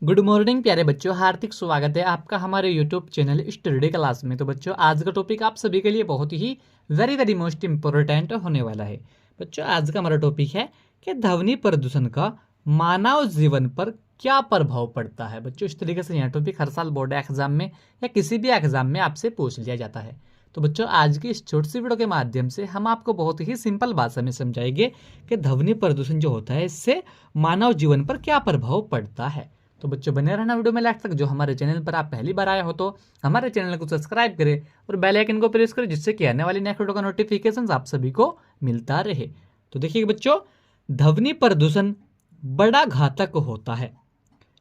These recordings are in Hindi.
गुड मॉर्निंग प्यारे बच्चों, हार्दिक स्वागत है आपका हमारे यूट्यूब चैनल स्टडी क्लास में। तो बच्चों, आज का टॉपिक आप सभी के लिए बहुत ही वेरी मोस्ट इम्पोर्टेंट होने वाला है। बच्चों, आज का हमारा टॉपिक है कि ध्वनि प्रदूषण का मानव जीवन पर क्या प्रभाव पड़ता है। बच्चों, इस तरीके से यह टॉपिक हर साल बोर्ड एग्जाम में या किसी भी एग्जाम में आपसे पूछ लिया जाता है। तो बच्चों, आज की इस छोटी सी वीडियो के माध्यम से हम आपको बहुत ही सिंपल भाषा में समझाएंगे कि ध्वनि प्रदूषण जो होता है इससे मानव जीवन पर क्या प्रभाव पड़ता है। तो बच्चों, बने रहना वीडियो में लास्ट तक। जो हमारे चैनल पर आप पहली बार आए हो तो हमारे चैनल को सब्सक्राइब करें और बेल आइकन को प्रेस करें, जिससे कि आने वाली नेक्स्ट वीडियो का नोटिफिकेशन आप सभी को मिलता रहे। तो देखिए बच्चों, ध्वनि प्रदूषण बड़ा घातक होता है।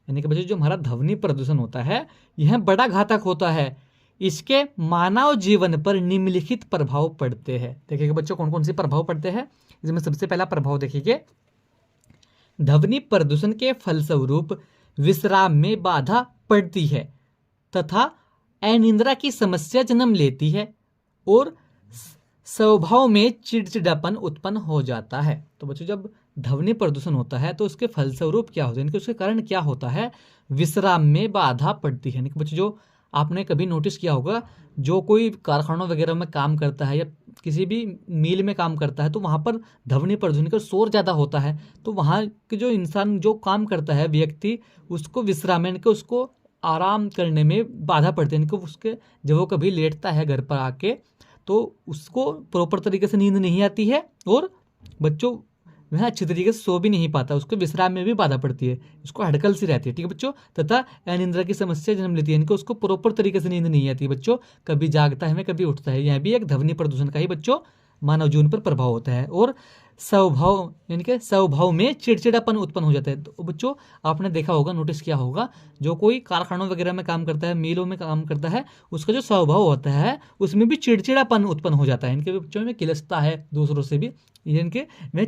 यानी कि बच्चों, जो हमारा ध्वनि प्रदूषण होता है यह बड़ा घातक होता है। इसके मानव जीवन पर निम्नलिखित प्रभाव पड़ते हैं। देखिए बच्चों, कौन कौन से प्रभाव पड़ते हैं। इसमें सबसे पहला प्रभाव देखिए, ध्वनि प्रदूषण के फलस्वरूप विश्राम में बाधा पड़ती है तथा अनिद्रा की समस्या जन्म लेती है और स्वभाव में चिड़चिड़ापन उत्पन्न हो जाता है। तो बच्चों, जब ध्वनि प्रदूषण होता है तो उसके फलस्वरूप क्या होता है, उसके कारण क्या होता है, विश्राम में बाधा पड़ती है। बच्चों, जो आपने कभी नोटिस किया होगा, जो कोई कारखानों वगैरह में काम करता है या किसी भी मिल में काम करता है तो वहाँ पर ध्वनि प्रदूषण का शोर ज़्यादा होता है। तो वहाँ के जो इंसान जो काम करता है व्यक्ति, उसको विश्राम यानी कि उसको आराम करने में बाधा पड़ती है। यानी कि उसके जब वो कभी लेटता है घर पर आके तो उसको प्रॉपर तरीके से नींद नहीं आती है और बच्चों वह अच्छी तरीके से सो भी नहीं पाता, उसको विश्राम में भी बाधा पड़ती है, उसको हड़कल सी रहती है। ठीक है बच्चों, तथा अनिद्रा की समस्या जन्म लेती है, इनको उसको प्रॉपर तरीके से नींद नहीं आती बच्चों, कभी जागता है कभी उठता है। यह भी एक ध्वनि प्रदूषण का ही बच्चों मानव जीवन पर प्रभाव होता है। और स्वभाव यानी कि स्वभाव में चिड़चिड़ापन उत्पन्न हो जाता है। तो बच्चों, आपने देखा होगा, नोटिस किया होगा, जो कोई कारखानों वगैरह में काम करता है, मिलों में काम करता है, उसका जो स्वभाव होता है उसमें भी चिड़चिड़ापन उत्पन्न हो जाता है। इनके बच्चों में खिलस्ता है दूसरों से भी, इनके में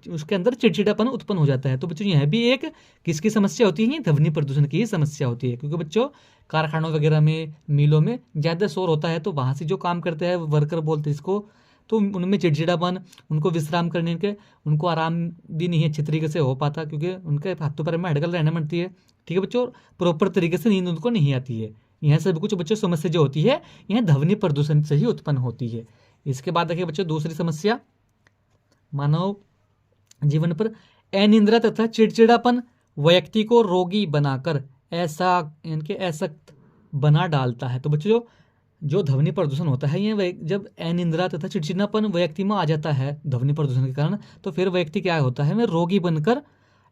उसके अंदर चिड़चिड़ापन उत्पन्न हो जाता है। तो बच्चों, यह भी एक किसकी समस्या होती है, ध्वनि प्रदूषण की ही समस्या होती है। क्योंकि बच्चों, कारखानों वगैरह में मिलों में ज़्यादा शोर होता है तो वहाँ से जो काम करते हैं वर्कर बोलते हैं इसको, तो उनमें चिड़चिड़ापन, उनको विश्राम करने के, उनको आराम भी नहीं अच्छी तरीके से हो पाता क्योंकि उनके हाथों पैर में हड़कल रहने पड़ती है। ठीक है बच्चों, प्रॉपर तरीके से नींद उनको नहीं आती है। यह सब कुछ बच्चों समस्या जो होती है यह ध्वनि प्रदूषण से ही उत्पन्न होती है। इसके बाद देखिए बच्चों, दूसरी समस्या मानव जीवन पर अनिद्रा तथा चिड़चिड़ापन व्यक्ति को रोगी बनाकर ऐसा इनके असक्त बना डालता है। तो बच्चों, जो ध्वनि प्रदूषण होता है ये जब अनिद्रा तथा चिड़चिड़ापन व्यक्ति में आ जाता है ध्वनि प्रदूषण के कारण, तो फिर व्यक्ति क्या होता है, वह रोगी बनकर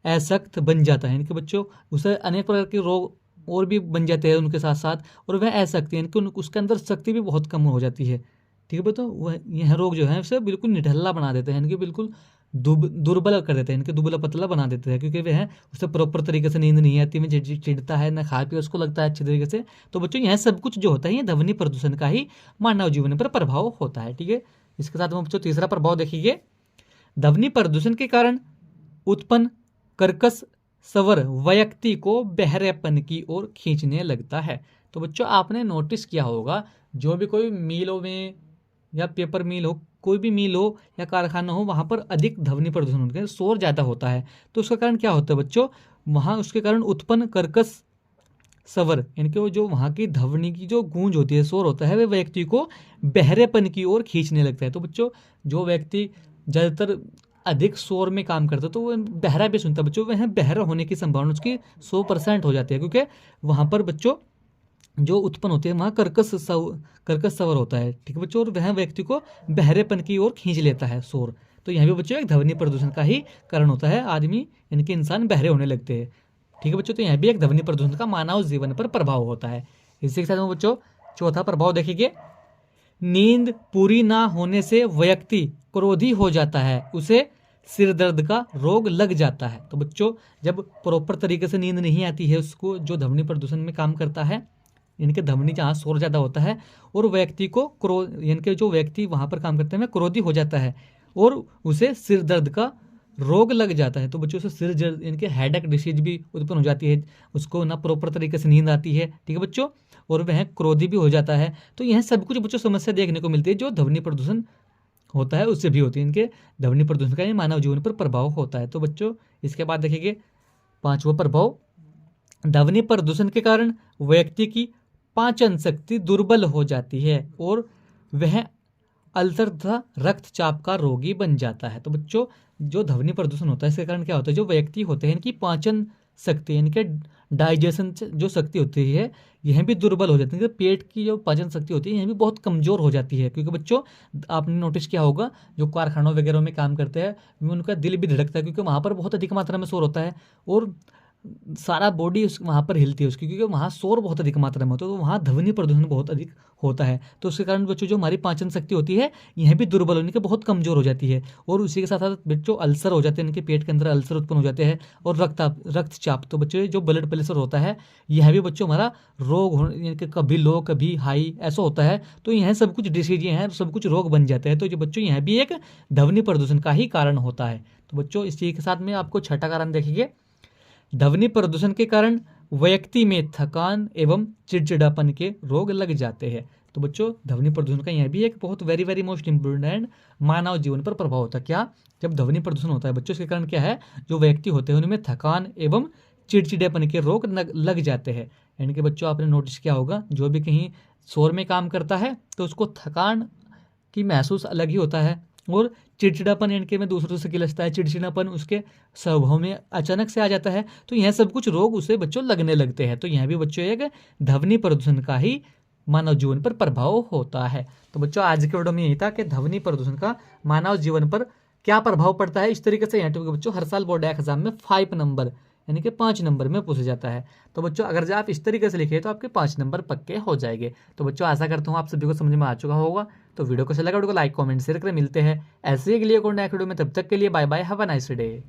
असक्त बन जाता है। इनके बच्चों, उसे अनेक प्रकार के रोग और भी बन जाते हैं उनके साथ साथ, और वह असक्त यानी कि उसके अंदर शक्ति भी बहुत कम हो जाती है। ठीक है, तो वह यह रोग जो है उसे बिल्कुल निठल्ला बना देते हैं, इनके बिल्कुल दुर्बल कर देते हैं, इनके दुबला पतला बना देते हैं, क्योंकि वह उसे प्रॉपर तरीके से नींद नहीं आती, में चिढ़ता है, ना खा पी उसको लगता है अच्छी तरीके से। तो बच्चों, यह सब कुछ जो होता है ये ध्वनि प्रदूषण का ही मानव जीवन पर प्रभाव होता है। ठीक है, इसके साथ में बच्चों तीसरा प्रभाव देखिए, ध्वनि प्रदूषण के कारण उत्पन्न कर्कश स्वर व्यक्ति को बहरेपन की ओर खींचने लगता है। तो बच्चों, आपने नोटिस किया होगा, जो भी कोई मिलों में या पेपर मिल हो, कोई भी मिल हो या कारखाना हो, वहाँ पर अधिक ध्वनि प्रदूषण होता है, शोर ज़्यादा होता है। तो उसका कारण क्या होता है बच्चों, वहाँ उसके कारण उत्पन्न कर्कश स्वर यानी कि वो जो वहाँ की ध्वनि की जो गूंज होती है, शोर होता है, वह व्यक्ति को बहरेपन की ओर खींचने लगता है। तो बच्चों, जो व्यक्ति ज़्यादातर अधिक शोर में काम करता है तो वह बहरा भी सुनता है बच्चों, वह बहरा होने की संभावना उसकी 100% हो जाती है, क्योंकि वहाँ पर बच्चों जो उत्पन्न होती है वहाँ कर्कश स्वर होता है। ठीक है बच्चों, और वह व्यक्ति को बहरेपन की ओर खींच लेता है शोर। तो यहाँ भी बच्चों एक ध्वनि प्रदूषण का ही कारण होता है, आदमी यानी कि इंसान बहरे होने लगते हैं। ठीक है बच्चों, तो यहाँ भी एक ध्वनि प्रदूषण का मानव जीवन पर प्रभाव होता है। इसी के साथ में बच्चों चौथा प्रभाव देखिए, नींद पूरी ना होने से व्यक्ति क्रोधी हो जाता है, उसे सिर दर्द का रोग लग जाता है। तो बच्चों, जब प्रॉपर तरीके से नींद नहीं आती है उसको, जो ध्वनि प्रदूषण में काम करता है, इनके ध्वनि जहाँ शोर ज़्यादा होता है और व्यक्ति को क्रोध यानी कि जो व्यक्ति वहाँ पर काम करते हैं वह क्रोधी हो जाता है और उसे सिर दर्द का रोग लग जाता है। तो बच्चों से सिर दर्द यानी कि हेडेक डिसीज भी उत्पन्न हो जाती है, उसको ना प्रॉपर तरीके से नींद आती है। ठीक है बच्चों, और वह क्रोधी भी हो जाता है। तो यह सब कुछ बच्चों समस्या देखने को मिलती है जो ध्वनि प्रदूषण होता है उससे भी होती है। इनके ध्वनि प्रदूषण का मानव जीवन पर प्रभाव होता है। तो बच्चों, इसके बाद देखिए पांचवा प्रभाव, ध्वनि प्रदूषण के कारण व्यक्ति की पाचन शक्ति दुर्बल हो जाती है और वह अल्सर तथा रक्तचाप का रोगी बन जाता है। तो बच्चों, जो ध्वनि प्रदूषण होता है इसके कारण क्या होता है, जो व्यक्ति होते हैं इनकी पाचन शक्ति यानी कि डाइजेशन जो शक्ति होती है यह भी दुर्बल हो जाती है। पेट की जो पाचन शक्ति होती है यह भी बहुत कमज़ोर हो जाती है, क्योंकि बच्चों आपने नोटिस किया होगा जो कारखानों वगैरह में काम करते हैं उनका दिल भी धड़कता है, क्योंकि वहाँ पर बहुत अधिक मात्रा में शोर होता है और सारा बॉडी उस वहाँ पर हिलती है उसकी, क्योंकि वहाँ शोर बहुत अधिक मात्रा में होता है, तो वहाँ ध्वनि प्रदूषण बहुत अधिक होता है। तो उसके कारण बच्चों जो हमारी पाचन शक्ति होती है यह भी दुर्बल होने के बहुत कमज़ोर हो जाती है, और उसी के साथ साथ बच्चों अल्सर हो जाते हैं, इनके पेट के अंदर अल्सर उत्पन्न हो जाते हैं, और रक्तचाप। तो बच्चों जो ब्लड प्रेशर होता है यह भी बच्चों हमारा रोग हो, यानी कि कभी लो कभी हाई ऐसा होता है। तो यह सब कुछ डिसीज हैं, सब कुछ रोग बन जाते हैं। तो जो बच्चों यह भी एक ध्वनि प्रदूषण का ही कारण होता है। तो बच्चों इसी के साथ में आपको छठा कारण देखेंगे, ध्वनि प्रदूषण के कारण व्यक्ति में थकान एवं चिड़चिड़ापन के रोग लग जाते हैं। तो बच्चों ध्वनि प्रदूषण का यह भी एक बहुत वेरी मोस्ट इंपॉर्टेंट मानव जीवन पर प्रभाव होता है। क्या? जब ध्वनि प्रदूषण होता है बच्चों इसके कारण क्या है, जो व्यक्ति होते हैं उनमें थकान एवं चिड़चिड़ापन के रोग लग जाते हैं। यानी कि बच्चों आपने नोटिस किया होगा जो भी कहीं शोर में काम करता है तो उसको थकान की महसूस अलग ही होता है, और चिड़चिड़ापन यानी कि में दूसरों से गिलसता है, चिड़चिड़ापन उसके स्वभाव में अचानक से आ जाता है। तो यह सब कुछ रोग उसे बच्चों लगने लगते हैं। तो यह भी बच्चों एक ध्वनि प्रदूषण का ही मानव जीवन पर प्रभाव होता है। तो बच्चों आज के वीडियो में यही था कि ध्वनि प्रदूषण का मानव जीवन पर क्या प्रभाव पड़ता है। इस तरीके से यह टॉपिक बच्चों हर साल बोर्ड एग्जाम में 5 नंबर यानी कि 5 नंबर में पूछा जाता है। तो बच्चों अगर जो आप इस तरीके से लिखे तो आपके 5 नंबर पक्के हो जाएंगे। तो बच्चों आशा करता हूँ आप सभी को समझ में आ चुका होगा। तो वीडियो को अच्छा लगा वीडियो को लाइक कमेंट शेयर करें। मिलते हैं ऐसे ही अगली वीडियो में, तब तक के लिए bye bye, have a nice day.